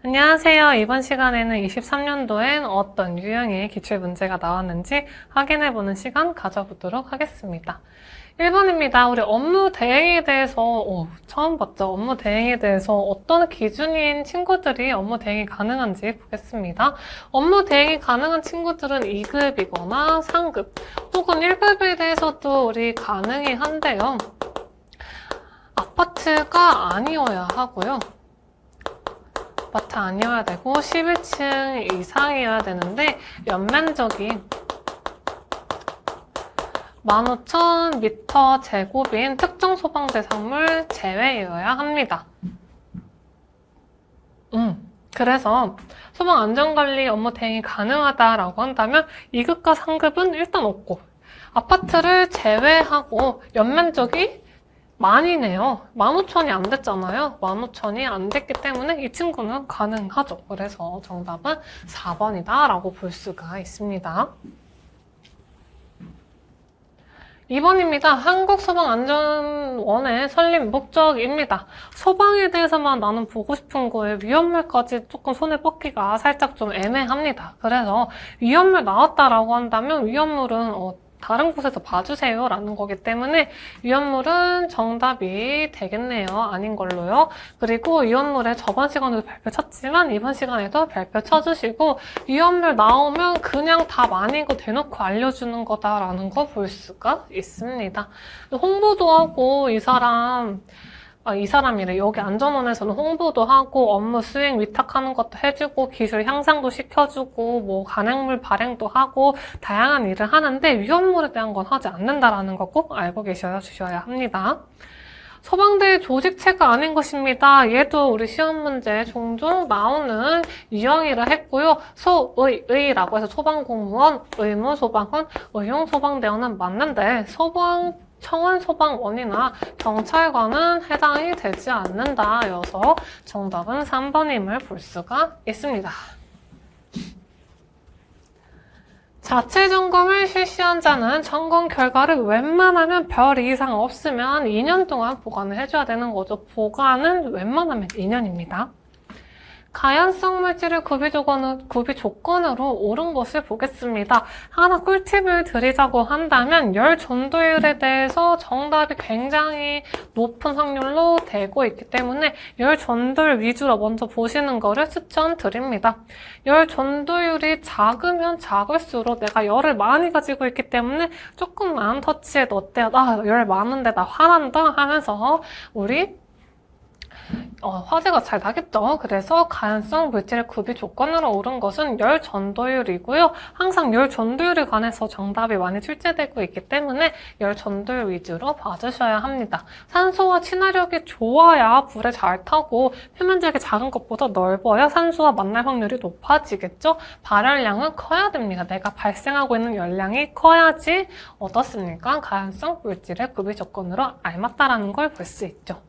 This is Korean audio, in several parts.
안녕하세요. 이번 시간에는 23년도엔 어떤 유형의 기출문제가 나왔는지 확인해보는 시간 가져보도록 하겠습니다. 1번입니다. 우리 업무 대행에 대해서 처음 봤죠? 업무 대행에 대해서 어떤 기준인 친구들이 업무 대행이 가능한지 보겠습니다. 업무 대행이 가능한 친구들은 2급이거나 상급 혹은 1급에 대해서도 우리 가능히 한데요. 아파트가 아니어야 하고요. 아파트 아니어야 되고 11층 이상이어야 되는데 연면적이 15,000m 제곱인 특정 소방 대상물 제외여야 합니다. 그래서 소방 안전관리 업무 대행이 가능하다라고 한다면 2급과 3급은 일단 없고 아파트를 제외하고 연면적이 만이네요. 15,000이 안 됐잖아요. 15,000이 안 됐기 때문에 이 친구는 가능하죠. 그래서 정답은 4번이다 라고 볼 수가 있습니다. 2번입니다. 한국소방안전원의 설립 목적입니다. 소방에 대해서만 나는 보고 싶은 거예요. 위험물까지 조금 손에 뻗기가 살짝 좀 애매합니다. 그래서 위험물 나왔다라고 한다면 위험물은 다른 곳에서 봐주세요 라는 거기 때문에 위험물은 정답이 되겠네요. 아닌 걸로요. 그리고 위험물에 저번 시간에도 별표 쳤지만 이번 시간에도 별표 쳐주시고 위험물 나오면 그냥 답 아니고 대놓고 알려주는 거다라는 거 볼 수가 있습니다. 홍보도 하고 이 사람이래. 여기 안전원에서는 홍보도 하고 업무 수행 위탁하는 것도 해주고 기술 향상도 시켜주고 뭐 간행물 발행도 하고 다양한 일을 하는데 위험물에 대한 건 하지 않는다라는 거 꼭 알고 계셔야 합니다. 소방대 조직체가 아닌 것입니다. 얘도 우리 시험 문제 종종 나오는 유형이라 했고요. 의라고 해서 소방공무원, 의무소방관, 의용소방대원은 맞는데 청원소방원이나 경찰관은 해당이 되지 않는다여서 정답은 3번임을 볼 수가 있습니다. 자체 점검을 실시한 자는 점검 결과를 웬만하면 별 이상 없으면 2년 동안 보관을 해줘야 되는 거죠. 보관은 웬만하면 2년입니다. 가연성 물질을 구비 조건으로 옳은 것을 보겠습니다. 하나 꿀팁을 드리자고 한다면 열 전도율에 대해서 정답이 굉장히 높은 확률로 되고 있기 때문에 열 전도율 위주로 먼저 보시는 거를 추천드립니다. 열 전도율이 작으면 작을수록 내가 열을 많이 가지고 있기 때문에 조금만 터치해도 어때요? 나 열 많은데 나 화난다 하면서 우리 화재가 잘 나겠죠. 그래서 가연성 물질의 구비 조건으로 옳은 것은 열 전도율이고요. 항상 열 전도율에 관해서 정답이 많이 출제되고 있기 때문에 열 전도율 위주로 봐주셔야 합니다. 산소와 친화력이 좋아야 불에 잘 타고 표면적이 작은 것보다 넓어야 산소와 만날 확률이 높아지겠죠. 발열량은 커야 됩니다. 내가 발생하고 있는 열량이 커야지 어떻습니까? 가연성 물질의 구비 조건으로 알맞다라는 걸 볼 수 있죠.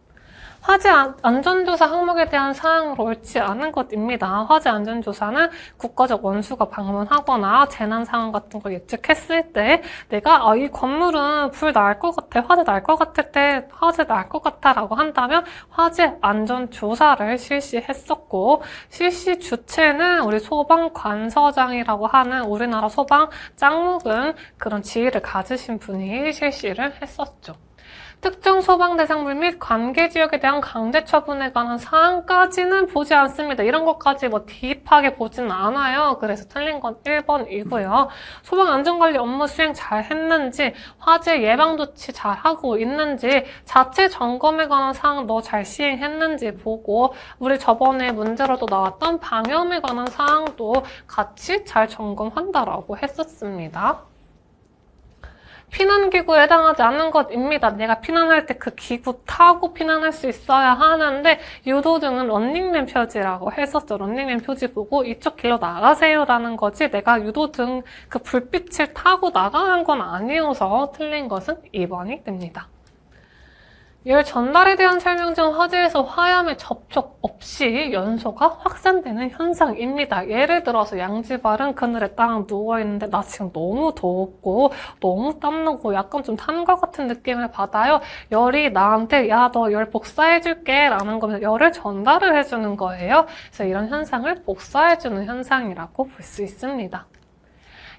화재 안전조사 항목에 대한 사항으로 옳지 않은 것입니다. 화재 안전조사는 국가적 원수가 방문하거나 재난 상황 같은 걸 예측했을 때 내가 이 건물은 불 날 것 같아, 화재 날 것 같을 때 화재 날 것 같아 라고 한다면 화재 안전조사를 실시했었고 실시 주체는 우리 소방관서장이라고 하는 우리나라 소방 짱묵은 그런 지위를 가지신 분이 실시를 했었죠. 특정 소방 대상물 및 관계 지역에 대한 강제 처분에 관한 사항까지는 보지 않습니다. 이런 것까지 딥하게 보지는 않아요. 그래서 틀린 건 1번이고요. 소방 안전관리 업무 수행 잘 했는지, 화재 예방 조치 잘 하고 있는지, 자체 점검에 관한 사항 너 잘 시행했는지 보고 우리 저번에 문제로도 나왔던 방염에 관한 사항도 같이 잘 점검한다라고 했었습니다. 피난기구에 해당하지 않는 것입니다. 내가 피난할 때 그 기구 타고 피난할 수 있어야 하는데 유도등은 런닝맨 표지라고 했었죠. 런닝맨 표지 보고 이쪽 길로 나가세요 라는 거지 내가 유도등 그 불빛을 타고 나가는 건 아니어서 틀린 것은 2번이 됩니다. 열 전달에 대한 설명 중 화재에서 화염의 접촉 없이 연소가 확산되는 현상입니다. 예를 들어서 양지발은 그늘에 딱 누워있는데 나 지금 너무 덥고 너무 땀나고 약간 좀 탄 것 같은 느낌을 받아요. 열이 나한테 야, 너 열 복사해줄게 라는 거면 열을 전달을 해주는 거예요. 그래서 이런 현상을 복사해주는 현상이라고 볼 수 있습니다.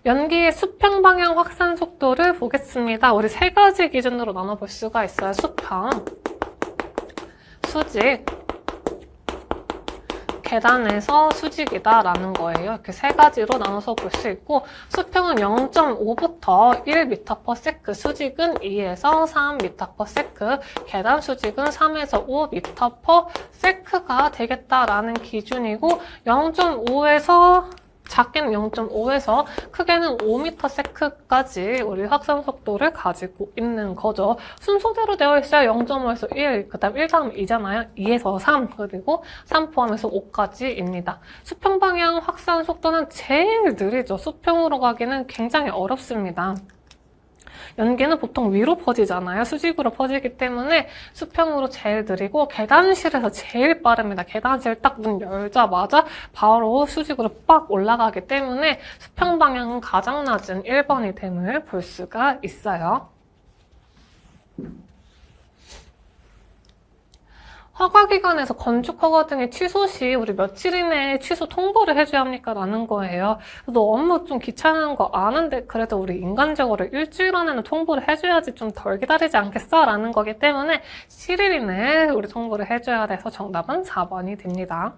연기의 수평 방향 확산 속도를 보겠습니다. 우리 세 가지 기준으로 나눠볼 수가 있어요. 수평, 수직, 계단에서 수직이다라는 거예요. 이렇게 세 가지로 나눠서 볼 수 있고, 수평은 0.5부터 1m/s, 수직은 2에서 3m/s, 계단 수직은 3에서 5m/s가 되겠다라는 기준이고, 0.5에서 작게는 0.5에서 크게는 5m/s까지 우리 확산 속도를 가지고 있는 거죠. 순서대로 되어 있어요. 0.5에서 1, 그 다음 1 다음 2잖아요. 2에서 3, 그리고 3 포함해서 5까지입니다. 수평 방향 확산 속도는 제일 느리죠. 수평으로 가기는 굉장히 어렵습니다. 연기는 보통 위로 퍼지잖아요. 수직으로 퍼지기 때문에 수평으로 제일 느리고 계단실에서 제일 빠릅니다. 계단실 딱 문 열자마자 바로 수직으로 빡 올라가기 때문에 수평 방향은 가장 낮은 1번이 됨을 볼 수가 있어요. 허가기관에서 건축허가 등의 취소 시 우리 며칠 이내에 취소 통보를 해줘야 합니까? 라는 거예요. 너 업무 좀 귀찮은 거 아는데 그래도 우리 인간적으로 일주일 안에는 통보를 해줘야지 좀 덜 기다리지 않겠어? 라는 거기 때문에 7일 이내에 우리 통보를 해줘야 돼서 정답은 4번이 됩니다.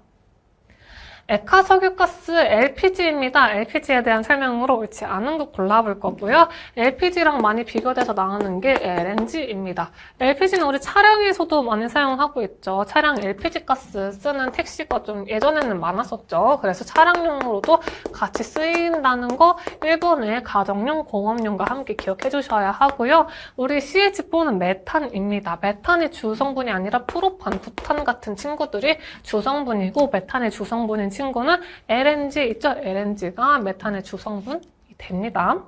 액화석유가스 LPG입니다. LPG에 대한 설명으로 옳지 않은 거 골라볼 거고요. LPG랑 많이 비교돼서 나오는 게 LNG입니다. LPG는 우리 차량에서도 많이 사용하고 있죠. 차량 LPG 가스 쓰는 택시가 좀 예전에는 많았었죠. 그래서 차량용으로도 같이 쓰인다는 거 1번에 가정용, 공업용과 함께 기억해 주셔야 하고요. 우리 CH4는 메탄입니다. 메탄이 주성분이 아니라 프로판, 부탄 같은 친구들이 주성분이고 메탄의 주성분인 친구는 LNG 있죠? LNG가 메탄의 주성분이 됩니다.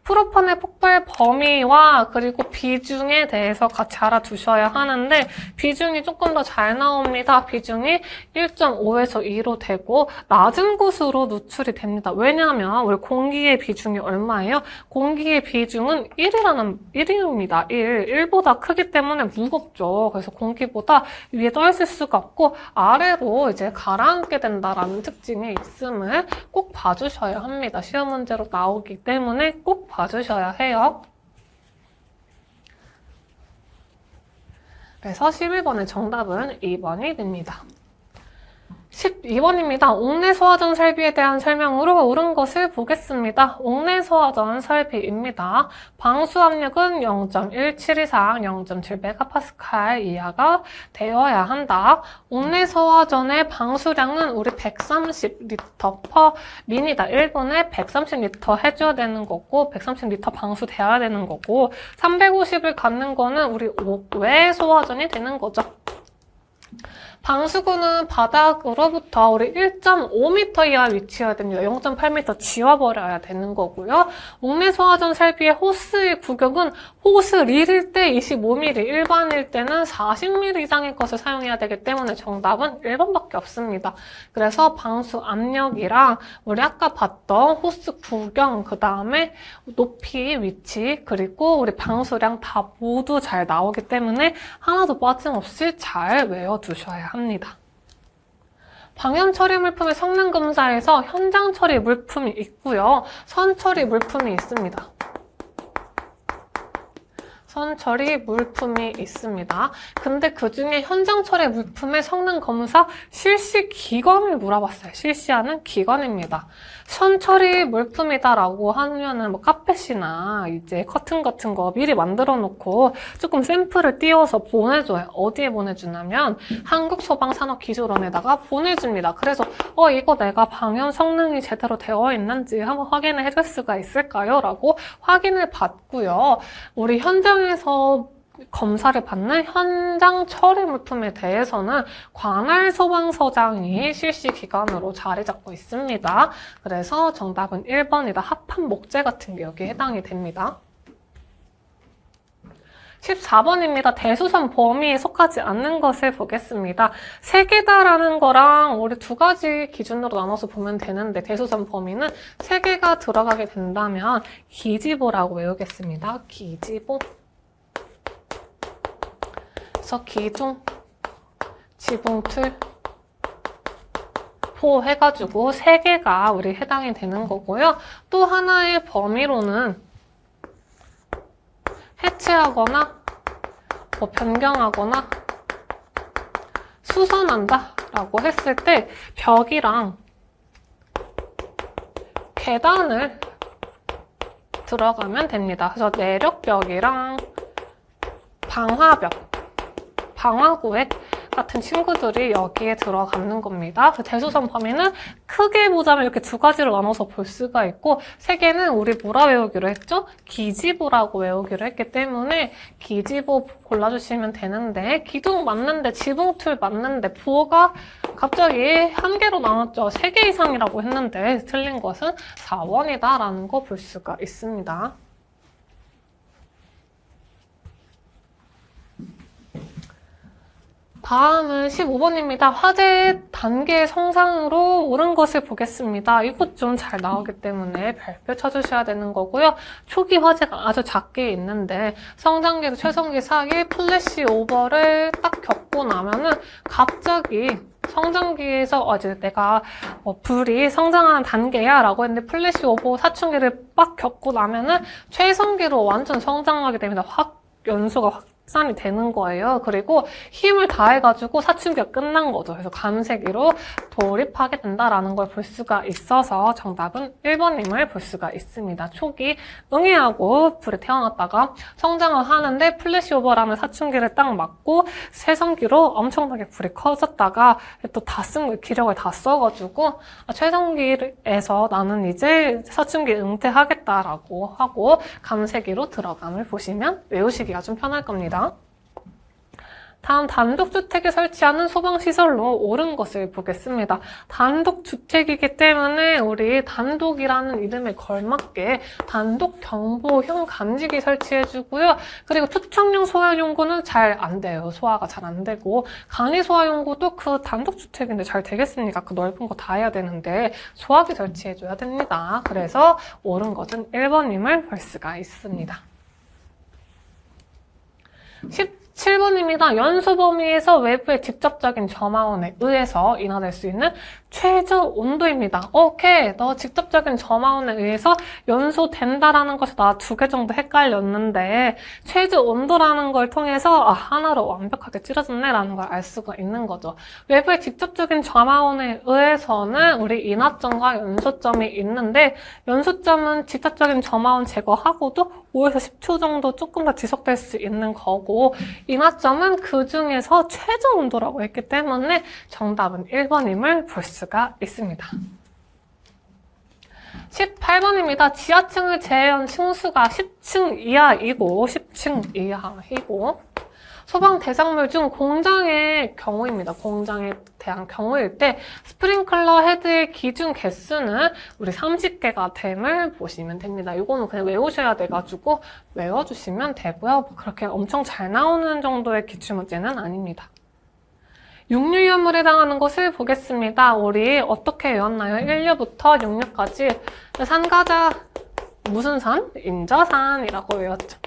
프로판의 폭발 범위와 그리고 비중에 대해서 같이 알아두셔야 하는데 비중이 조금 더 잘 나옵니다. 비중이 1.5에서 2로 되고 낮은 곳으로 누출이 됩니다. 왜냐하면 우리 공기의 비중이 얼마예요? 공기의 비중은 1입니다. 1보다 크기 때문에 무겁죠. 그래서 공기보다 위에 떠 있을 수가 없고 아래로 이제 가라앉게 된다라는 특징이 있음을 꼭 봐주셔야 합니다. 시험 문제로 나오기 때문에 꼭 봐주셔야 해요. 그래서 11번의 정답은 2번이 됩니다. 12번입니다. 옥내 소화전 설비에 대한 설명으로 옳은 것을 보겠습니다. 옥내 소화전 설비입니다. 방수 압력은 0.17 이상 0.7MPa 이하가 되어야 한다. 옥내 소화전의 방수량은 우리 130L/min이다. 1분에 130L 해줘야 되는 거고 130L 방수돼야 되는 거고 350을 갖는 거는 우리 옥외 소화전이 되는 거죠. 방수구는 바닥으로부터 우리 1.5m 이하 위치해야 됩니다. 0.8m 지워버려야 되는 거고요. 옥내 소화전 설비의 호스의 구격은 호스 릴일 때 25mm, 일반일 때는 40mm 이상의 것을 사용해야 되기 때문에 정답은 1번밖에 없습니다. 그래서 방수 압력이랑 우리 아까 봤던 호스 구경, 그 다음에 높이, 위치, 그리고 우리 방수량 다 모두 잘 나오기 때문에 하나도 빠짐없이 잘 외워두셔야 합니다. 방염 처리 물품의 성능 검사에서 현장 처리 물품이 있고요. 선 처리 물품이 있습니다. 선 처리 물품이 있습니다. 근데 그 중에 현장 처리 물품의 성능 검사 실시 기간을 물어봤어요. 실시하는 기간입니다. 선 처리 물품이다라고 하면은 뭐 카펫이나 이제 커튼 같은 거 미리 만들어 놓고 조금 샘플을 띄워서 보내줘요. 어디에 보내주냐면 한국소방산업기술원에다가 보내줍니다. 그래서 이거 내가 방염 성능이 제대로 되어 있는지 한번 확인을 해줄 수가 있을까요? 라고 확인을 받고요. 우리 현장에서 검사를 받는 현장 처리 물품에 대해서는 관할 소방서장이 실시 기관으로 자리 잡고 있습니다. 그래서 정답은 1번이다. 합판 목재 같은 게 여기에 해당이 됩니다. 14번입니다. 대수선 범위에 속하지 않는 것을 보겠습니다. 세 개다라는 거랑 우리 두 가지 기준으로 나눠서 보면 되는데 대수선 범위는 세 개가 들어가게 된다면 기지보라고 외우겠습니다. 기지보. 그래서 기둥, 지붕틀, 포 해가지고 세 개가 우리 해당이 되는 거고요. 또 하나의 범위로는 해체하거나 뭐 변경하거나 수선한다 라고 했을 때 벽이랑 계단을 들어가면 됩니다. 그래서 내력벽이랑 방화벽, 방화구획 같은 친구들이 여기에 들어가는 겁니다. 그 대수선 범위는 크게 보자면 이렇게 두 가지로 나눠서 볼 수가 있고 세 개는 우리 뭐라 외우기로 했죠? 기지보라고 외우기로 했기 때문에 기지보 골라주시면 되는데 기둥 맞는데 지붕틀 맞는데 부호가 갑자기 한 개로 나눴죠. 세 개 이상이라고 했는데 틀린 것은 4번이다 라는 거 볼 수가 있습니다. 다음은 15번입니다. 화재 단계 성상으로 오른 것을 보겠습니다. 이것 좀 잘 나오기 때문에 별표 쳐주셔야 되는 거고요. 초기 화재가 아주 작게 있는데 성장기에서 최성기 사이 플래시 오버를 딱 겪고 나면은 갑자기 성장기에서 이제 내가 불이 성장하는 단계야 라고 했는데 플래시 오버 사춘기를 빡 겪고 나면은 최성기로 완전 성장하게 됩니다. 확 연소가 확산이 되는 거예요. 그리고 힘을 다해가지고 사춘기가 끝난 거죠. 그래서 감세기로 돌입하게 된다라는 걸 볼 수가 있어서 정답은 1번임을 볼 수가 있습니다. 초기 응애하고 불에 태어났다가 성장을 하는데 플래시오버라는 사춘기를 딱 맞고 최성기로 엄청나게 불이 커졌다가 또 다 쓴 거, 기력을 다 써가지고 최성기에서 나는 이제 사춘기 은퇴하겠다라고 하고 감세기로 들어감을 보시면 외우시기가 좀 편할 겁니다. 다음 단독주택에 설치하는 소방시설로 옳은 것을 보겠습니다. 단독주택이기 때문에 우리 단독이라는 이름에 걸맞게 단독 경보형 감지기 설치해주고요. 그리고 투척용 소화용구는 잘 안 돼요. 소화가 잘 안 되고 간이 소화용구도 그 단독주택인데 잘 되겠습니까? 그 넓은 거 다 해야 되는데 소화기 설치해줘야 됩니다. 그래서 옳은 것은 1번임을 볼 수가 있습니다. 17번입니다. 연소 범위에서 외부의 직접적인 점화원에 의해서 인하될 수 있는 최저 온도입니다. 오케이, 너 직접적인 점화원에 의해서 연소된다라는 것이 나 두 개 정도 헷갈렸는데 최저 온도라는 걸 통해서 하나로 완벽하게 찌러졌네 라는 걸 알 수가 있는 거죠. 외부의 직접적인 점화원에 의해서는 우리 인하점과 연소점이 있는데 연소점은 직접적인 점화원 제거하고도 5에서 10초 정도 조금 더 지속될 수 있는 거고 인하점은 그 중에서 최저 온도라고 했기 때문에 정답은 1번임을 볼 수가 있습니다. 18번입니다. 지하층을 제외한 층수가 10층 이하이고 10층 이하이고 소방 대상물 중 공장의 경우입니다. 공장에 대한 경우일 때 스프링클러 헤드의 기준 개수는 우리 30개가 됨을 보시면 됩니다. 이거는 그냥 외우셔야 돼가지고 외워주시면 되고요. 그렇게 엄청 잘 나오는 정도의 기출문제는 아닙니다. 육류위험물에 해당하는 것을 보겠습니다. 우리 어떻게 외웠나요? 1류부터 6류까지 산가자 무슨 산? 인자산이라고 외웠죠.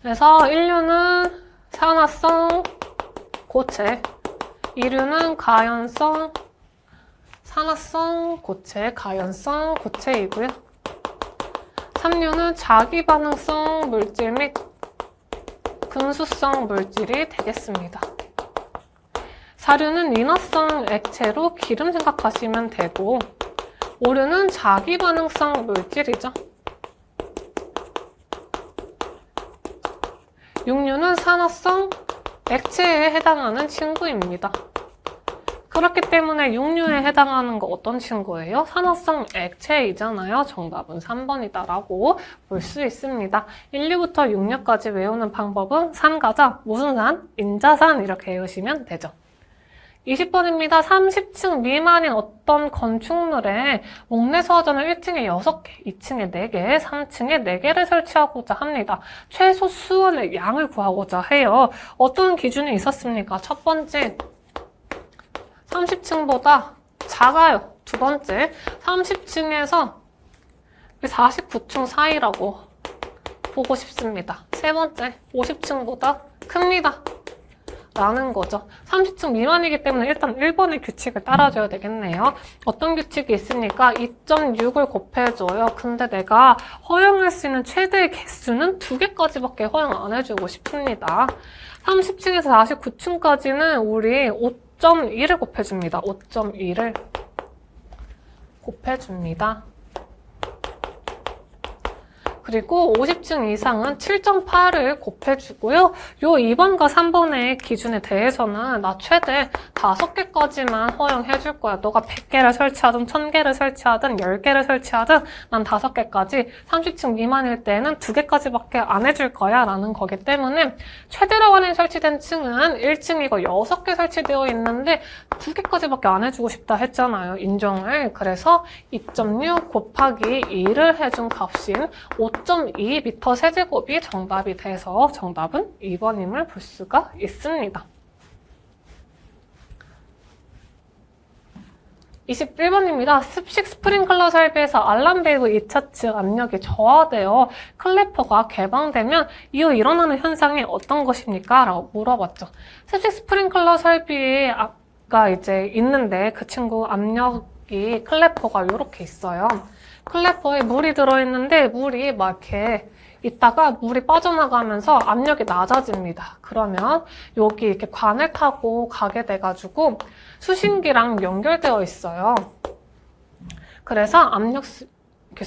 그래서 1류는 산화성 고체, 2류는 가연성 산화성 고체, 가연성 고체이고요. 3류는 자기반응성 물질 및 금수성 물질이 되겠습니다. 4류는 인화성 액체로 기름 생각하시면 되고 5류는 자기반응성 물질이죠. 6류는 산화성 액체에 해당하는 친구입니다. 그렇기 때문에 6류에 해당하는 거 어떤 친구예요? 산화성 액체이잖아요. 정답은 3번이다라고 볼 수 있습니다. 1류부터 6류까지 외우는 방법은 산가자, 무슨 산, 인자산 이렇게 외우시면 되죠. 20번입니다. 30층 미만인 어떤 건축물에 목내소화전을 1층에 6개, 2층에 4개, 3층에 4개를 설치하고자 합니다. 최소 수원의 양을 구하고자 해요. 어떤 기준이 있었습니까? 첫 번째, 30층보다 작아요. 두 번째, 30층에서 49층 사이라고 보고 싶습니다. 세 번째, 50층보다 큽니다. 라는 거죠. 30층 미만이기 때문에 일단 1번의 규칙을 따라줘야 되겠네요. 어떤 규칙이 있습니까? 2.6을 곱해줘요. 근데 내가 허용할 수 있는 최대의 개수는 2개까지밖에 허용 안 해주고 싶습니다. 30층에서 49층까지는 우리 5.2를 곱해줍니다. 5.2를 곱해줍니다. 그리고 50층 이상은 7.8을 곱해주고요. 요 2번과 3번의 기준에 대해서는 나 최대 5개까지만 허용해줄 거야. 너가 100개를 설치하든 1000개를 설치하든 10개를 설치하든 난 5개까지, 30층 미만일 때는 2개까지밖에 안 해줄 거야 라는 거기 때문에 최대로 관련 설치된 층은 1층이고 6개 설치되어 있는데 2개까지밖에 안 해주고 싶다 했잖아요. 인정을. 그래서 2.6 곱하기 2를 해준 값인 5.2m 세제곱이 정답이 돼서 정답은 2번임을 볼 수가 있습니다. 21번입니다. 습식 스프링클러 설비에서 알람 밸브 2차 측 압력이 저하되어 클래퍼가 개방되면 이후 일어나는 현상이 어떤 것입니까? 라고 물어봤죠. 습식 스프링클러 설비가 이제 있는데 그 친구 압력이 클래퍼가 이렇게 있어요. 클래퍼에 물이 들어있는데 물이 막 이렇게 있다가 물이 빠져나가면서 압력이 낮아집니다. 그러면 여기 이렇게 관을 타고 가게 돼가지고 수신기랑 연결되어 있어요. 그래서 이렇게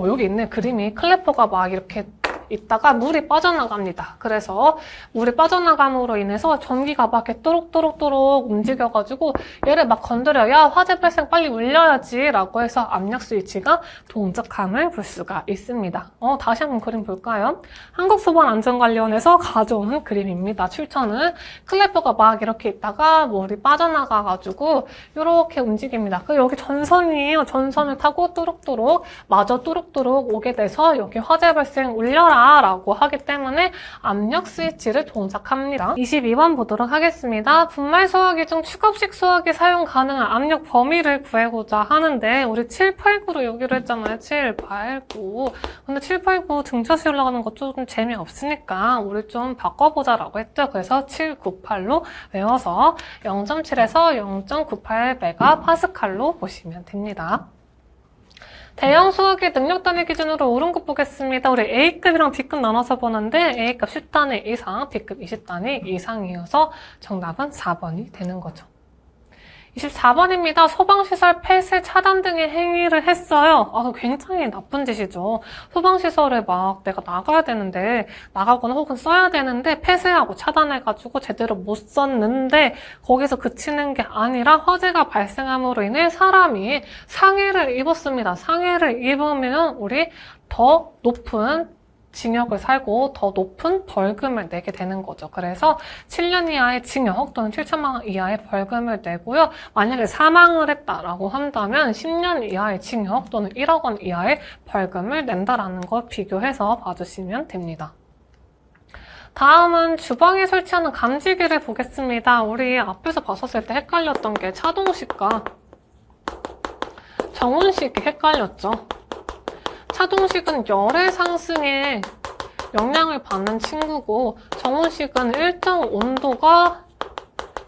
여기 있네, 그림이. 클래퍼가 막 이렇게 있다가 물이 빠져나갑니다. 그래서 물이 빠져나감으로 인해서 전기가 막 이렇게 또록또록또록 움직여가지고 얘를 막 건드려야 화재 발생 빨리 울려야지 라고 해서 압력 스위치가 동작함을 볼 수가 있습니다. 다시 한번 그림 볼까요? 한국소방안전관리원에서 가져온 그림입니다. 출처는 클래퍼가 막 이렇게 있다가 물이 빠져나가가지고 이렇게 움직입니다. 여기 전선이에요. 전선을 타고 또록또록 마저 또록또록 오게 돼서 여기 화재 발생 울려라 라고 하기 때문에 압력 스위치를 동작합니다. 22번 보도록 하겠습니다. 분말 소화기 중 축업식 소화기 사용 가능한 압력 범위를 구하고자 하는데 우리 789로 여기로 했잖아요. 789. 근데 789 등차수 올라가는 거 좀 재미없으니까 우리 좀 바꿔보자 라고 했죠. 그래서 798로 외워서 0.7에서 0.98메가파스칼로 보시면 됩니다. 대형 소화기 능력 단위 기준으로 오른급 보겠습니다. 우리 A급이랑 B급 나눠서 보는데 A급 10단위 이상, B급 20단위 이상이어서 정답은 4번이 되는 거죠. 24번입니다. 소방시설 폐쇄 차단 등의 행위를 했어요. 굉장히 나쁜 짓이죠. 소방시설에 막 내가 나가야 되는데, 나가거나 혹은 써야 되는데 폐쇄하고 차단해가지고 제대로 못 썼는데 거기서 그치는 게 아니라 화재가 발생함으로 인해 사람이 상해를 입었습니다. 상해를 입으면 우리 더 높은 징역을 살고 더 높은 벌금을 내게 되는 거죠. 그래서 7년 이하의 징역 또는 7천만 원 이하의 벌금을 내고요. 만약에 사망을 했다라고 한다면 10년 이하의 징역 또는 1억 원 이하의 벌금을 낸다라는 걸 비교해서 봐주시면 됩니다. 다음은 주방에 설치하는 감지기를 보겠습니다. 우리 앞에서 봤었을 때 헷갈렸던 게 차동식과 정온식이 헷갈렸죠. 차동식은 열의 상승에 영향을 받는 친구고 정온식은 일정 온도가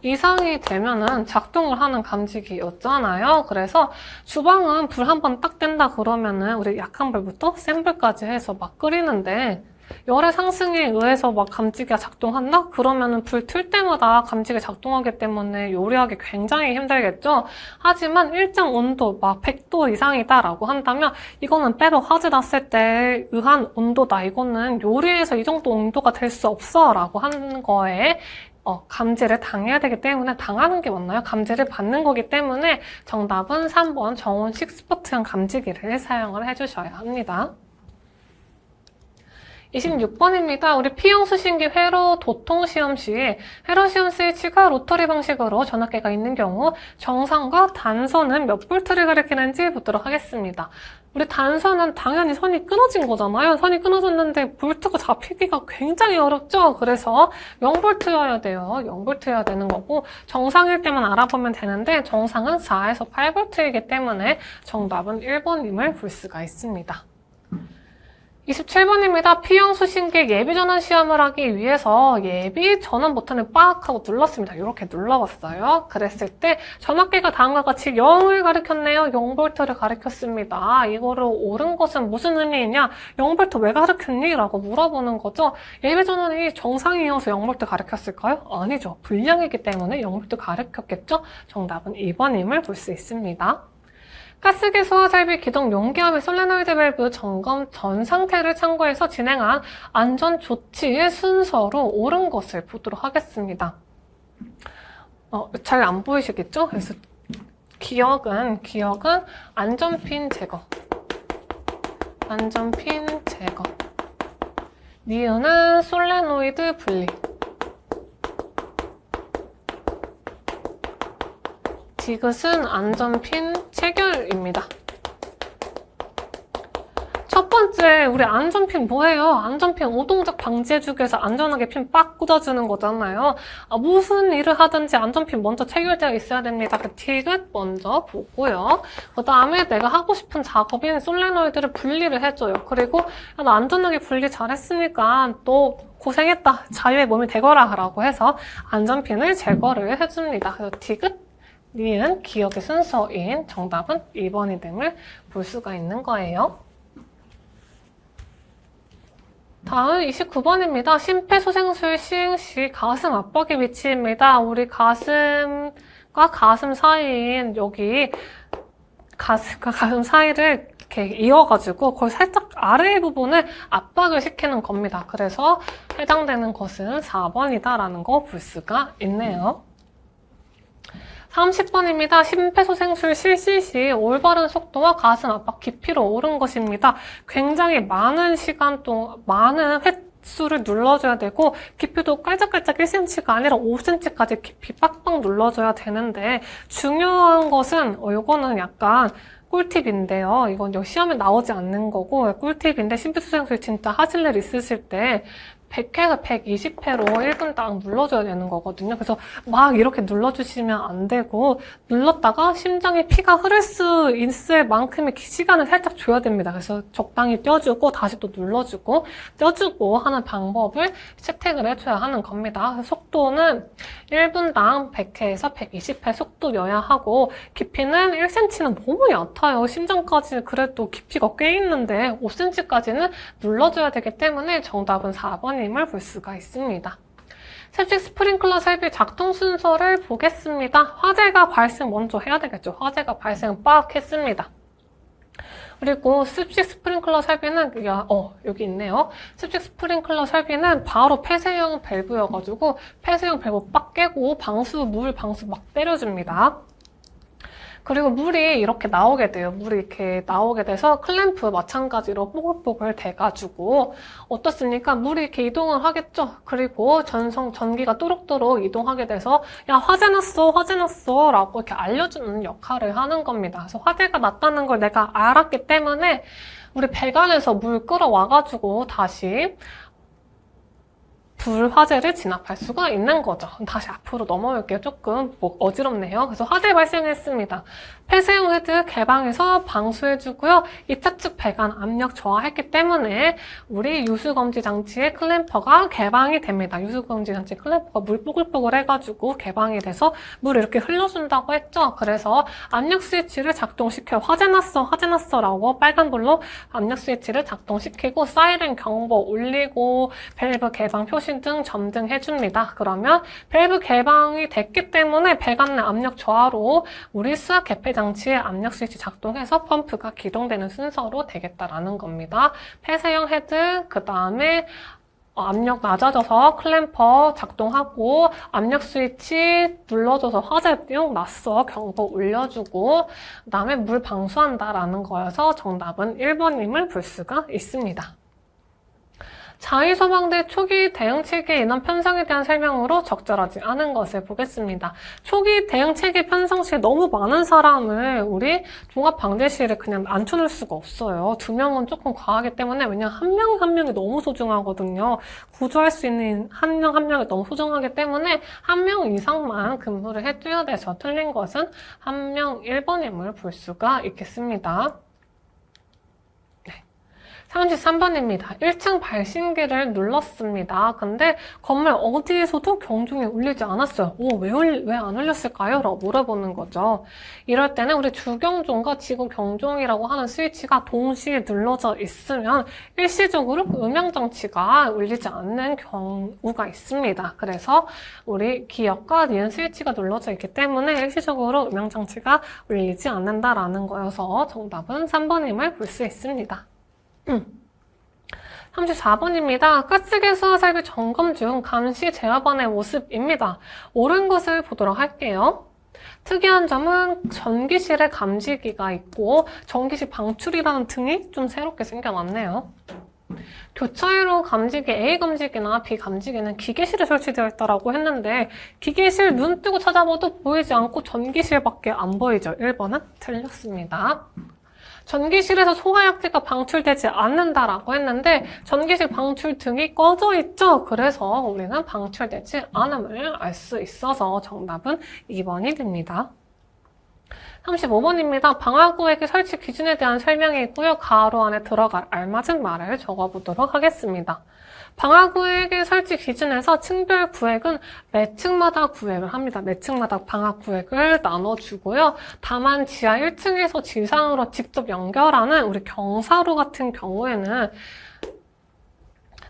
이상이 되면은 작동을 하는 감지기였잖아요. 그래서 주방은 불 한 번 딱 뗀다 그러면은 우리 약한 불부터 센 불까지 해서 막 끓이는데 열의 상승에 의해서 막 감지기가 작동한다? 그러면은 불 틀 때마다 감지기가 작동하기 때문에 요리하기 굉장히 힘들겠죠? 하지만 일정 온도, 막 100도 이상이다라고 한다면 이거는 빼박 화재 났을 때 의한 온도다. 이거는 요리에서 이 정도 온도가 될 수 없어 라고 하는 거에 감지를 당해야 되기 때문에 당하는 게 맞나요? 감지를 받는 거기 때문에 정답은 3번 정온식 스포트형 감지기를 사용을 해주셔야 합니다. 26번입니다. 우리 P형 수신기 회로 도통 시험 시 회로 시험 스위치가 로터리 방식으로 전압계가 있는 경우 정상과 단선은 몇 볼트를 가리키는지 보도록 하겠습니다. 우리 단선은 당연히 선이 끊어진 거잖아요. 선이 끊어졌는데 볼트가 잡히기가 굉장히 어렵죠. 그래서 0볼트여야 돼요. 0볼트여야 되는 거고 정상일 때만 알아보면 되는데 정상은 4에서 8볼트이기 때문에 정답은 1번임을 볼 수가 있습니다. 27번입니다. P형 수신기 예비 전원 시험을 하기 위해서 예비 전원 버튼을 빡 하고 눌렀습니다. 이렇게 눌러봤어요. 그랬을 때 전압계가 다음과 같이 0을 가리켰네요. 0볼트를 가리켰습니다. 이거를 옳은 것은 무슨 의미이냐? 0볼트 왜 가리켰니? 라고 물어보는 거죠. 예비 전원이 정상이어서 0볼트 가리켰을까요? 아니죠. 불량이기 때문에 0볼트 가리켰겠죠? 정답은 2번임을 볼 수 있습니다. 가스기 소화설비 기동 용기압의 솔레노이드 밸브 점검 전 상태를 참고해서 진행한 안전 조치의 순서로 옳은 것을 보도록 하겠습니다. 잘 안 보이시겠죠? 그래서 기억은 안전핀 제거. 안전핀 제거. 니은은 솔레노이드 분리. 디귿은 안전핀 체결입니다. 첫 번째, 우리 안전핀 뭐예요? 안전핀 오동작 방지해주기 위해서 안전하게 핀 빡 꽂아주는 거잖아요. 무슨 일을 하든지 안전핀 먼저 체결되어 있어야 됩니다. 그 디귿 먼저 보고요. 그 다음에 내가 하고 싶은 작업인 솔레노이드를 분리를 해줘요. 그리고 나 안전하게 분리 잘했으니까 또 고생했다. 자유의 몸이 되거라 라고 해서 안전핀을 제거를 해줍니다. 그래서 디귿 니은 기억의 순서인 정답은 2번이 됨을 볼 수가 있는 거예요. 다음 29번입니다. 심폐소생술 시행 시 가슴 압박의 위치입니다. 우리 가슴과 가슴 사이인 여기 가슴과 가슴 사이를 이렇게 이어가지고 거의 살짝 아래 부분을 압박을 시키는 겁니다. 그래서 해당되는 것은 4번이다라는 거 볼 수가 있네요. 30번입니다. 심폐소생술 실시 시 올바른 속도와 가슴 압박 깊이로 옳은 것입니다. 굉장히 많은 시간 동안, 많은 횟수를 눌러줘야 되고, 깊이도 깔짝깔짝 1cm가 아니라 5cm까지 깊이 빡빡 눌러줘야 되는데, 중요한 것은, 이거는 약간 꿀팁인데요. 이건 시험에 나오지 않는 거고, 꿀팁인데, 심폐소생술 진짜 하실 일 있으실 때, 100회에서 120회로 1분 딱 눌러줘야 되는 거거든요. 그래서 막 이렇게 눌러주시면 안 되고 눌렀다가 심장에 피가 흐를 수 있을 만큼의 시간을 살짝 줘야 됩니다. 그래서 적당히 떼어주고 다시 또 눌러주고 떼어주고 하는 방법을 채택을 해줘야 하는 겁니다. 속도는 1분당 100회에서 120회 속도여야 하고 깊이는 1cm는 너무 얕아요. 심장까지 그래도 깊이가 꽤 있는데 5cm까지는 눌러줘야 되기 때문에 정답은 4번입니다. 임을 볼 수가 있습니다. septic 스프링클러 설비 작동 순서를 보겠습니다. 화재가 발생 먼저 해야 되겠죠. 화재가 발생 빡 했습니다. 그리고 septic 스프링클러 설비는 여기 있네요. septic 스프링클러 설비는 바로 폐쇄형 밸브여가지고 폐쇄형 밸브 빡 깨고 물 방수 막 때려줍니다. 그리고 물이 이렇게 나오게 돼요. 물이 이렇게 나오게 돼서 클램프 마찬가지로 뽀글뽀글 돼가지고 어떻습니까? 물이 이렇게 이동을 하겠죠? 그리고 전기가 또록또록 이동하게 돼서 야 화재 났어 라고 이렇게 알려주는 역할을 하는 겁니다. 그래서 화재가 났다는 걸 내가 알았기 때문에 우리 배관에서 물 끌어와가지고 다시 불화재를 진압할 수가 있는 거죠. 다시 앞으로 넘어올게요. 조금 어지럽네요. 그래서 화재 발생했습니다. 폐쇄형 헤드 개방해서 방수해주고요. 2차 측 배관 압력 저하했기 때문에 우리 유수검지 장치의 클램퍼가 개방이 됩니다. 유수검지 장치 클램퍼가 물 뽀글뽀글 해가지고 개방이 돼서 물을 이렇게 흘려준다고 했죠. 그래서 압력 스위치를 작동시켜요. 화재 났어 라고 빨간불로 압력 스위치를 작동시키고 사이렌 경보 울리고 밸브 개방 표시 등 점등해줍니다. 그러면 밸브 개방이 됐기 때문에 배관 내 압력 저하로 우리 수압 개폐 장치의 압력 스위치 작동해서 펌프가 기동되는 순서로 되겠다라는 겁니다. 폐쇄형 헤드, 그 다음에 압력 낮아져서 클램퍼 작동하고 압력 스위치 눌러줘서 화재 뿅 났어 경보 울려주고 그 다음에 물 방수한다라는 거여서 정답은 1번임을 볼 수가 있습니다. 자의소방대 초기 대응체계 인원 편성에 대한 설명으로 적절하지 않은 것을 보겠습니다. 초기 대응체계 편성 시에 너무 많은 사람을 우리 종합방재실에 그냥 앉혀놓을 수가 없어요. 2명은 조금 과하기 때문에, 왜냐면 한 명 한 명이 너무 소중하거든요. 구조할 수 있는 한 명 한 명이 너무 소중하기 때문에 한 명 이상만 근무를 해줘야 돼서 틀린 것은 한 명 1번임을 볼 수가 있겠습니다. 33번입니다. 1층 발신기를 눌렀습니다. 근데 건물 어디에서도 경종이 울리지 않았어요. 왜 안 울렸을까요? 라고 물어보는 거죠. 이럴 때는 우리 주경종과 지구 경종이라고 하는 스위치가 동시에 눌러져 있으면 일시적으로 음향장치가 울리지 않는 경우가 있습니다. 그래서 우리 기역과 니은 스위치가 눌러져 있기 때문에 일시적으로 음향장치가 울리지 않는다라는 거여서 정답은 3번임을 볼 수 있습니다. 34번입니다. 가스계 수화살균 점검 중 감시 제어반의 모습입니다. 옳은 것을 보도록 할게요. 특이한 점은 전기실에 감지기가 있고 전기실 방출이라는 등이 좀 새롭게 생겨났네요. 교차회로 감지기 A 감지기나 B 감지기는 기계실에 설치되어 있다고 했는데 기계실 눈 뜨고 찾아봐도 보이지 않고 전기실밖에 안 보이죠. 1번은 틀렸습니다. 전기실에서 소화약재가 방출되지 않는다라고 했는데 전기실 방출 등이 꺼져 있죠. 그래서 우리는 방출되지 않음을 알 수 있어서 정답은 2번이 됩니다. 35번입니다. 방화구획의 설치 기준에 대한 설명이 있고요. 가로 안에 들어갈 알맞은 말을 적어보도록 하겠습니다. 방화구획의 설치 기준에서 층별 구획은 매 층마다 구획을 합니다. 매 층마다 방화구획을 나눠주고요. 다만 지하 1층에서 지상으로 직접 연결하는 우리 경사로 같은 경우에는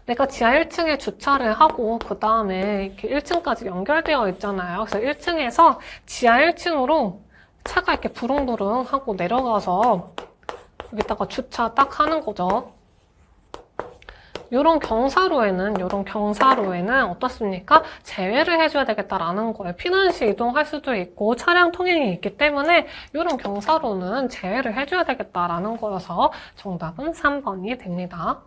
내가 지하 1층에 주차를 하고 그 다음에 이렇게 1층까지 연결되어 있잖아요. 그래서 1층에서 지하 1층으로 차가 이렇게 부릉부릉 하고 내려가서 여기다가 주차 딱 하는 거죠. 이런 경사로에는 어떻습니까? 제외를 해줘야 되겠다라는 거예요. 피난 시 이동할 수도 있고 차량 통행이 있기 때문에 이런 경사로는 제외를 해줘야 되겠다라는 거여서 정답은 3번이 됩니다.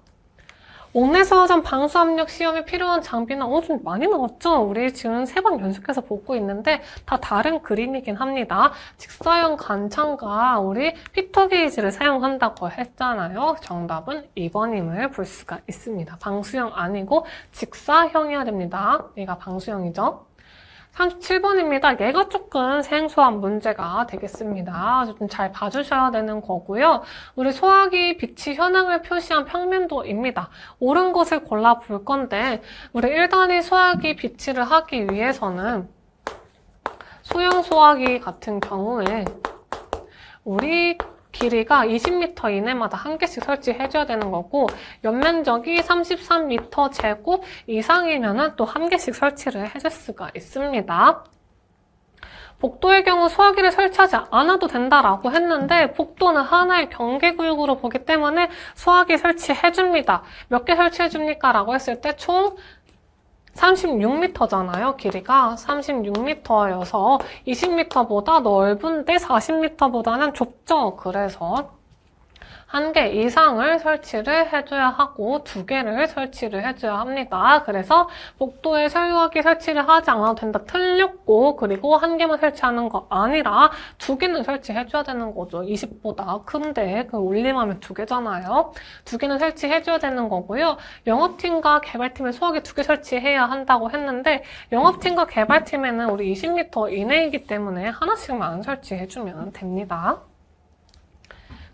옥내수화전 방수압력 시험에 필요한 장비는 좀 많이 나왔죠? 우리 지금 3번 연속해서 보고 있는데 다 다른 그림이긴 합니다. 직사형 간창과 우리 피터 게이지를 사용한다고 했잖아요. 정답은 2번임을 볼 수가 있습니다. 방수형 아니고 직사형이어야 됩니다. 얘가 방수형이죠. 37번입니다. 얘가 조금 생소한 문제가 되겠습니다. 좀 잘 봐주셔야 되는 거고요. 우리 소화기 비치 현황을 표시한 평면도입니다. 옳은 것을 골라볼 건데 우리 1단위 소화기 비치를 하기 위해서는 소형 소화기 같은 경우에 우리 길이가 20m 이내마다 한 개씩 설치해줘야 되는 거고 연면적이 33m 제곱 이상이면 또 한 개씩 설치를 해줄 수가 있습니다. 복도의 경우 소화기를 설치하지 않아도 된다라고 했는데 복도는 하나의 경계구역으로 보기 때문에 소화기 설치해줍니다. 몇 개 설치해줍니까? 라고 했을 때 총 36m잖아요. 길이가 36m여서 20m보다 넓은데 40m보다는 좁죠. 그래서 1개 이상을 설치를 해줘야 하고 2개를 설치를 해줘야 합니다. 그래서 복도에 소화기 설치를 하지 않아도 된다 틀렸고 그리고 1개만 설치하는 거 아니라 2개는 설치해줘야 되는 거죠. 20보다 큰데 그 올림하면 2개잖아요. 2개는 설치해줘야 되는 거고요. 영업팀과 개발팀에 소화기 2개 설치해야 한다고 했는데 영업팀과 개발팀에는 우리 20m 이내이기 때문에 하나씩만 설치해주면 됩니다.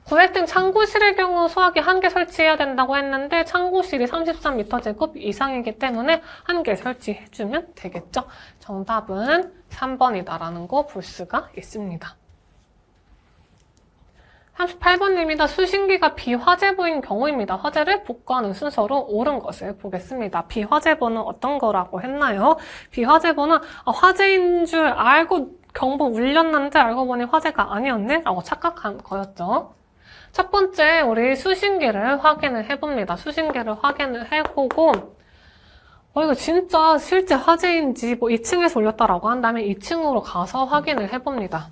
구획등 창고실의 경우 소화기 1개 설치해야 된다고 했는데 창고실이 33m 제곱 이상이기 때문에 1개 설치해주면 되겠죠. 정답은 3번이다라는 거 볼 수가 있습니다. 38번입니다. 수신기가 비화재부인 경우입니다. 화재를 복구하는 순서로 옳은 것을 보겠습니다. 비화재부는 어떤 거라고 했나요? 비화재부는 화재인 줄 알고 경보 울렸는데 알고 보니 화재가 아니었네? 라고 착각한 거였죠. 첫 번째, 우리 수신기를 확인을 해봅니다. 수신기를 확인을 해보고 이거 진짜 실제 화재인지 2층에서 올렸다라고 한다면 2층으로 가서 확인을 해봅니다.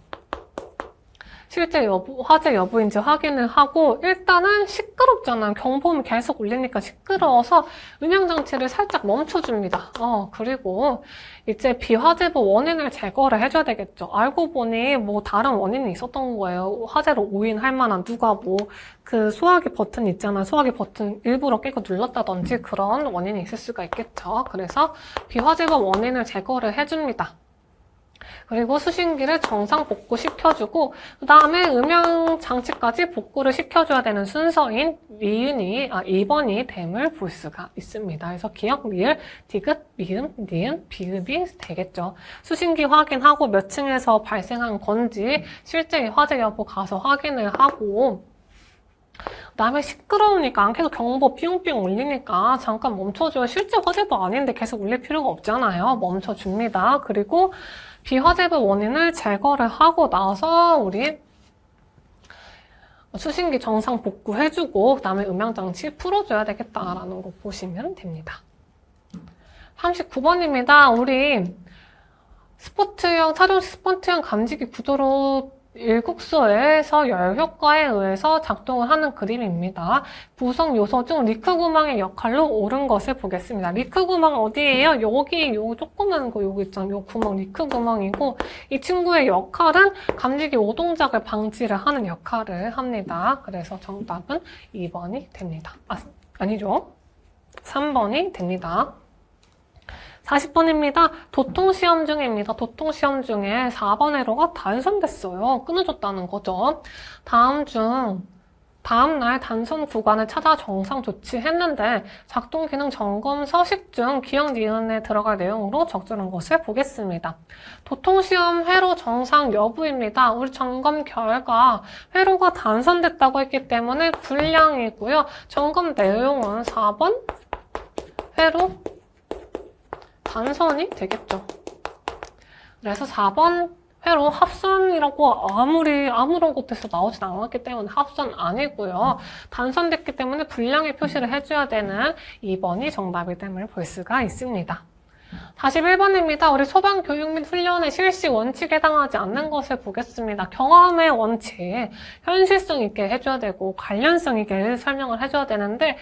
실제 화재 여부인지 확인을 하고 일단은 시끄럽잖아요. 경보음이 계속 울리니까 시끄러워서 음향장치를 살짝 멈춰줍니다. 그리고 이제 비화재부 원인을 제거를 해줘야 되겠죠. 알고 보니 뭐 다른 원인이 있었던 거예요. 화재로 오인할 만한 누가 뭐 그 소화기 버튼 있잖아요. 소화기 버튼 일부러 끼고 눌렀다든지 그런 원인이 있을 수가 있겠죠. 그래서 비화재부 원인을 제거를 해줍니다. 그리고 수신기를 정상 복구시켜주고 그 다음에 음향장치까지 복구를 시켜줘야 되는 순서인 2번이 됨을 볼 수가 있습니다. 그래서 기역, 리을, 디귿, 미음, 니은, 비읍이 되겠죠. 수신기 확인하고 몇 층에서 발생한 건지 실제 화재 여부 가서 확인을 하고 그 다음에 시끄러우니까 계속 경보 삐용삐용 울리니까 잠깐 멈춰줘요. 실제 화재도 아닌데 계속 울릴 필요가 없잖아요. 멈춰줍니다. 그리고 비화재부 원인을 제거를 하고 나서 우리 수신기 정상 복구해주고 그 다음에 음향장치 풀어줘야 되겠다라는 거 보시면 됩니다. 39번입니다. 우리 차종식 스포츠형 감지기 구조로 일국소에서 열효과에 의해서 작동을 하는 그림입니다. 구성 요소 중 리크 구멍의 역할로 옳은 것을 보겠습니다. 리크 구멍 어디예요? 여기 요 조그만 거 여기 있잖아요. 요 구멍 리크 구멍이고 이 친구의 역할은 감지기 오동작을 방지를 하는 역할을 합니다. 그래서 정답은 2번이 됩니다. 아니죠. 3번이 됩니다. 40번입니다. 도통시험 중입니다. 도통시험 중에 4번 회로가 단선됐어요. 끊어졌다는 거죠. 다음날 단선 구간을 찾아 정상 조치했는데 작동 기능 점검 서식 중 기억 니은에 들어갈 내용으로 적절한 것을 보겠습니다. 도통시험 회로 정상 여부입니다. 우리 점검 결과 회로가 단선됐다고 했기 때문에 불량이고요. 점검 내용은 4번 회로 단선이 되겠죠. 그래서 4번 회로 합선이라고 아무런 곳에서 나오진 않았기 때문에 합선 아니고요. 단선됐기 때문에 불량의 표시를 해줘야 되는 2번이 정답이 됨을 볼 수가 있습니다. 41번입니다. 우리 소방교육 및 훈련의 실시 원칙에 해당하지 않는 것을 보겠습니다. 경험의 원칙, 현실성 있게 해줘야 되고 관련성 있게 설명을 해줘야 되는데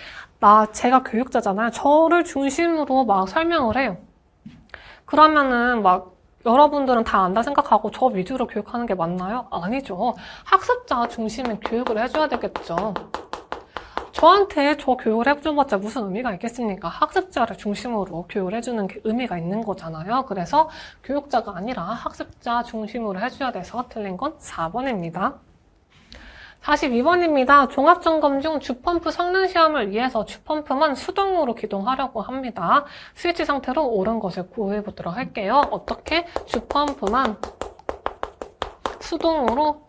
제가 교육자잖아요. 저를 중심으로 막 설명을 해요. 그러면은 여러분들은 다 안다 생각하고 저 위주로 교육하는 게 맞나요? 아니죠. 학습자 중심의 교육을 해줘야 되겠죠. 저한테 저 교육을 해줘봤자 무슨 의미가 있겠습니까? 학습자를 중심으로 교육을 해주는 게 의미가 있는 거잖아요. 그래서 교육자가 아니라 학습자 중심으로 해줘야 돼서 틀린 건 4번입니다. 42번입니다. 종합점검 중 주펌프 성능 시험을 위해서 주펌프만 수동으로 기동하려고 합니다. 스위치 상태로 옳은 것을 구해보도록 할게요. 어떻게? 주펌프만 수동으로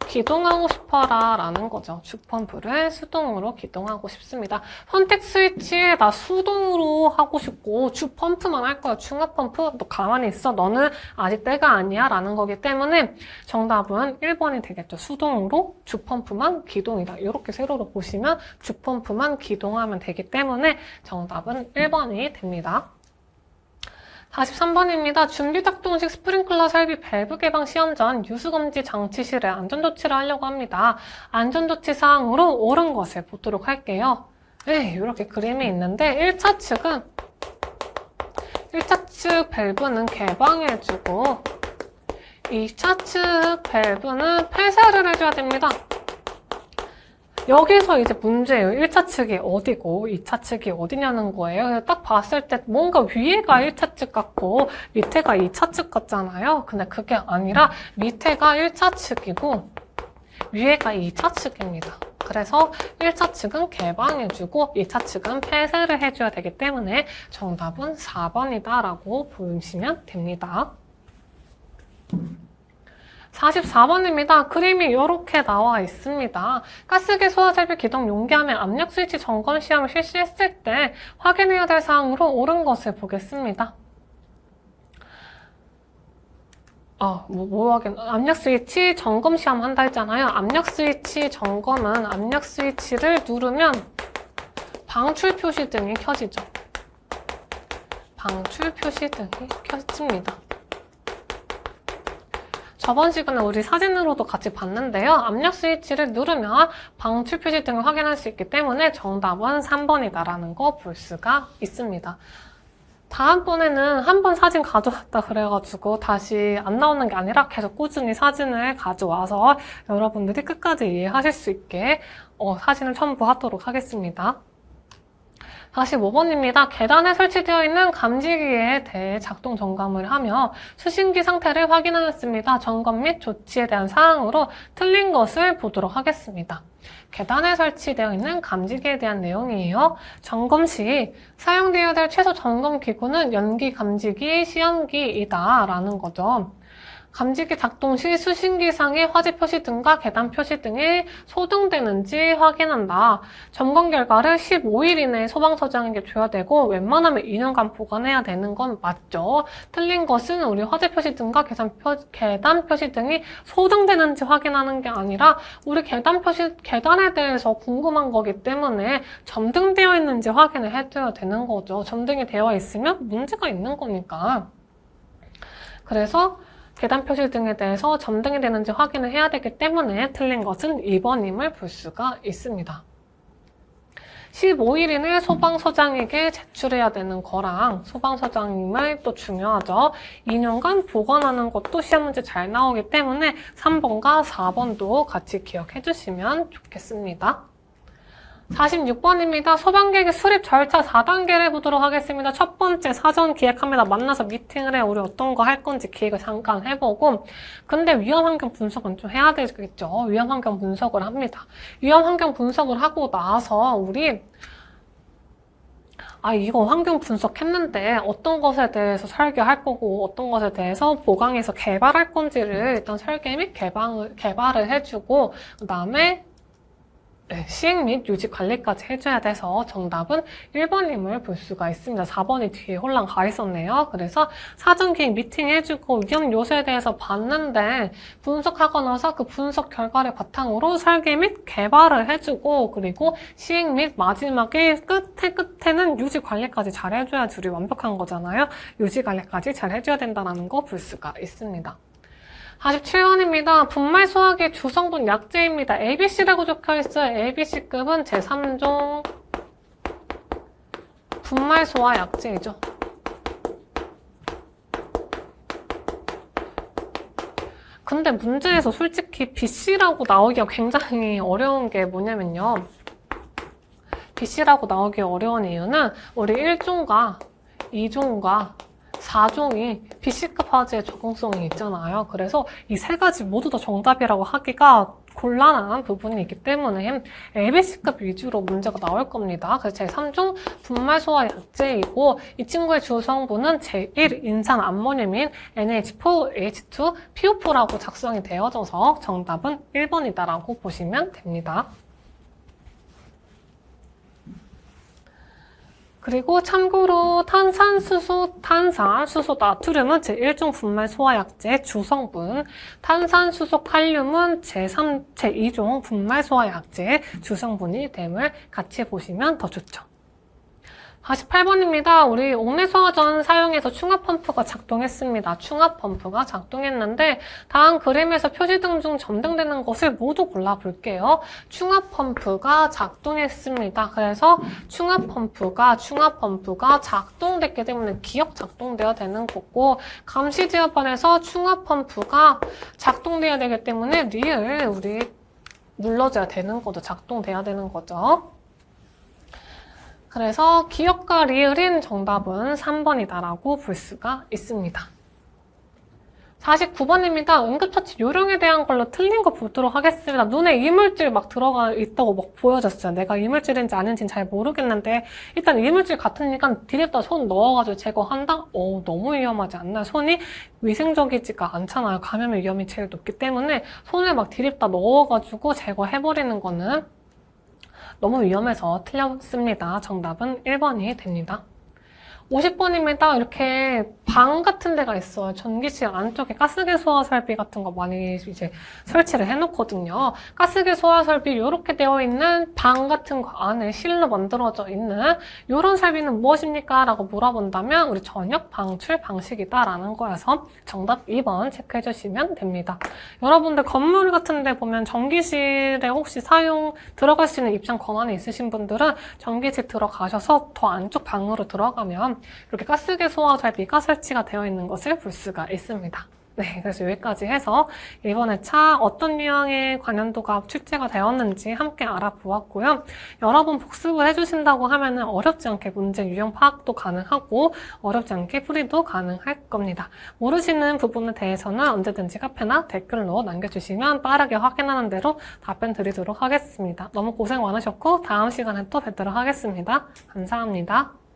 기동하고 싶어라 라는 거죠. 주펌프를 수동으로 기동하고 싶습니다. 선택 스위치에 나 수동으로 하고 싶고 주펌프만 할 거야. 중화펌프 너 가만히 있어. 너는 아직 때가 아니야 라는 거기 때문에 정답은 1번이 되겠죠. 수동으로 주펌프만 기동이다. 이렇게 세로로 보시면 주펌프만 기동하면 되기 때문에 정답은 1번이 됩니다. 43번입니다. 준비작동식 스프링클러 설비 밸브 개방 시험 전 유수검지 장치실에 안전조치를 하려고 합니다. 안전조치 사항으로 옳은 것을 보도록 할게요. 네, 이렇게 그림이 있는데 1차 측 밸브는 개방해주고 2차 측 밸브는 폐쇄를 해줘야 됩니다. 여기서 이제 문제예요. 1차 측이 어디고 2차 측이 어디냐는 거예요. 딱 봤을 때 뭔가 위에가 1차 측 같고 밑에가 2차 측 같잖아요. 근데 그게 아니라 밑에가 1차 측이고 위에가 2차 측입니다. 그래서 1차 측은 개방해주고 2차 측은 폐쇄를 해줘야 되기 때문에 정답은 4번이다 라고 보시면 됩니다. 44번입니다. 그림이 이렇게 나와 있습니다. 가스기 소화설비 기동 용기함의 압력 스위치 점검 시험을 실시했을 때 확인해야 될 사항으로 옳은 것을 보겠습니다. 압력 스위치 점검 시험 한다 했잖아요. 압력 스위치 점검은 압력 스위치를 누르면 방출 표시등이 켜지죠. 방출 표시등이 켜집니다. 저번 시간에 우리 사진으로도 같이 봤는데요. 압력 스위치를 누르면 방출 표시 등을 확인할 수 있기 때문에 정답은 3번이다라는 거 볼 수가 있습니다. 다음번에는 한 번 사진 가져왔다 그래가지고 다시 안 나오는 게 아니라 계속 꾸준히 사진을 가져와서 여러분들이 끝까지 이해하실 수 있게 사진을 첨부하도록 하겠습니다. 45번입니다. 계단에 설치되어 있는 감지기에 대해 작동 점검을 하며 수신기 상태를 확인하였습니다. 점검 및 조치에 대한 사항으로 틀린 것을 보도록 하겠습니다. 계단에 설치되어 있는 감지기에 대한 내용이에요. 점검 시 사용되어야 될 최소 점검 기구는 연기 감지기, 시험기이다 라는 거죠. 감지기 작동 시 수신기상의 화재 표시 등과 계단 표시 등이 소등되는지 확인한다. 점검 결과를 15일 이내에 소방서장에게 줘야 되고 웬만하면 2년간 보관해야 되는 건 맞죠. 틀린 것은 우리 화재 표시 등과 계단 표시 등이 소등되는지 확인하는 게 아니라 우리 계단에 대해서 궁금한 거기 때문에 점등되어 있는지 확인을 해줘야 되는 거죠. 점등이 되어 있으면 문제가 있는 거니까. 그래서 계단 표시 등에 대해서 점등이 되는지 확인을 해야 되기 때문에 틀린 것은 2번임을 볼 수가 있습니다. 15일 이내 소방서장에게 제출해야 되는 거랑 소방서장님을 또 중요하죠. 2년간 보관하는 것도 시험 문제 잘 나오기 때문에 3번과 4번도 같이 기억해 주시면 좋겠습니다. 46번입니다. 소방계획 수립 절차 4단계를 보도록 하겠습니다. 첫 번째, 사전 기획합니다. 만나서 미팅을 해. 우리 어떤 거 할 건지 기획을 잠깐 해보고. 근데 위험환경 분석은 좀 해야 되겠죠. 위험환경 분석을 합니다. 위험환경 분석을 하고 나서 우리 이거 환경 분석했는데 어떤 것에 대해서 설계할 거고 어떤 것에 대해서 보강해서 개발할 건지를 일단 설계 및 개발을 해주고 그 다음에 시행 및 유지 관리까지 해줘야 돼서 정답은 1번임을 볼 수가 있습니다. 4번이 뒤에 홀랑 가 있었네요. 그래서 사전 기획 미팅 해주고 위험 요소에 대해서 봤는데 분석하고 나서 그 분석 결과를 바탕으로 설계 및 개발을 해주고 그리고 시행 및 마지막에 끝에는 유지 관리까지 잘 해줘야지 우리 완벽한 거잖아요. 유지 관리까지 잘 해줘야 된다는 거 볼 수가 있습니다. 47번입니다. 분말 소화기 주성분 약제입니다. ABC라고 적혀있어요. ABC급은 제3종 분말 소화 약제이죠. 근데 문제에서 솔직히 BC라고 나오기가 굉장히 어려운 게 뭐냐면요. BC라고 나오기 어려운 이유는 우리 1종과 2종과 4종이 BC급 화재의 적응성이 있잖아요. 그래서 이 세 가지 모두 다 정답이라고 하기가 곤란한 부분이 있기 때문에 ABC급 위주로 문제가 나올 겁니다. 그래서 제3종 분말 소화 약제이고 이 친구의 주성분은 제1 인산 암모늄인 NH4, PO4라고 작성이 되어져서 정답은 1번이다라고 보시면 됩니다. 그리고 참고로 탄산, 수소, 나트륨은 제1종 분말 소화약제 주성분, 탄산, 수소, 칼륨은 제2종 분말 소화약제 주성분이 됨을 같이 보시면 더 좋죠. 48번입니다. 우리 옥내소화전 사용해서 충압펌프가 작동했습니다. 충압펌프가 작동했는데 다음 그림에서 표시등 중 점등되는 것을 모두 골라볼게요. 충압펌프가 작동했습니다. 그래서 충압펌프가 작동됐기 때문에 기억 작동되어야 되는 거고 감시지역반에서 충압펌프가 작동돼야 되기 때문에 리을 우리 눌러줘야 되는 거죠. 작동돼야 되는 거죠. 그래서 기억과 리을인 정답은 3번이다라고 볼 수가 있습니다. 49번입니다. 응급처치 요령에 대한 걸로 틀린 거 보도록 하겠습니다. 눈에 이물질 막 들어가 있다고 막 보여졌어요. 내가 이물질인지 아닌지는 잘 모르겠는데 일단 이물질 같으니까 디립다 손 넣어가지고 제거한다? 너무 위험하지 않나요? 손이 위생적이지가 않잖아요. 감염의 위험이 제일 높기 때문에 손에 막 디립다 넣어가지고 제거해버리는 거는 너무 위험해서 틀렸습니다. 정답은 1번이 됩니다. 50번이면 딱 이렇게 방 같은 데가 있어요. 전기실 안쪽에 가스계 소화 설비 같은 거 많이 이제 설치를 해놓거든요. 가스계 소화 설비 이렇게 되어 있는 방 같은 거 안에 실로 만들어져 있는 이런 설비는 무엇입니까? 라고 물어본다면 우리 전력 방출 방식이다라는 거여서 정답 2번 체크해 주시면 됩니다. 여러분들 건물 같은 데 보면 전기실에 혹시 들어갈 수 있는 입장 권한이 있으신 분들은 전기실 들어가셔서 더 안쪽 방으로 들어가면 이렇게 가스계 소화 설비가 설치가 되어 있는 것을 볼 수가 있습니다. 네, 그래서 여기까지 해서 1번 회차 어떤 유형의 관련도가 출제가 되었는지 함께 알아보았고요. 여러 번 복습을 해주신다고 하면은 어렵지 않게 문제 유형 파악도 가능하고 어렵지 않게 풀이도 가능할 겁니다. 모르시는 부분에 대해서는 언제든지 카페나 댓글로 남겨주시면 빠르게 확인하는 대로 답변 드리도록 하겠습니다. 너무 고생 많으셨고 다음 시간에 또 뵙도록 하겠습니다. 감사합니다.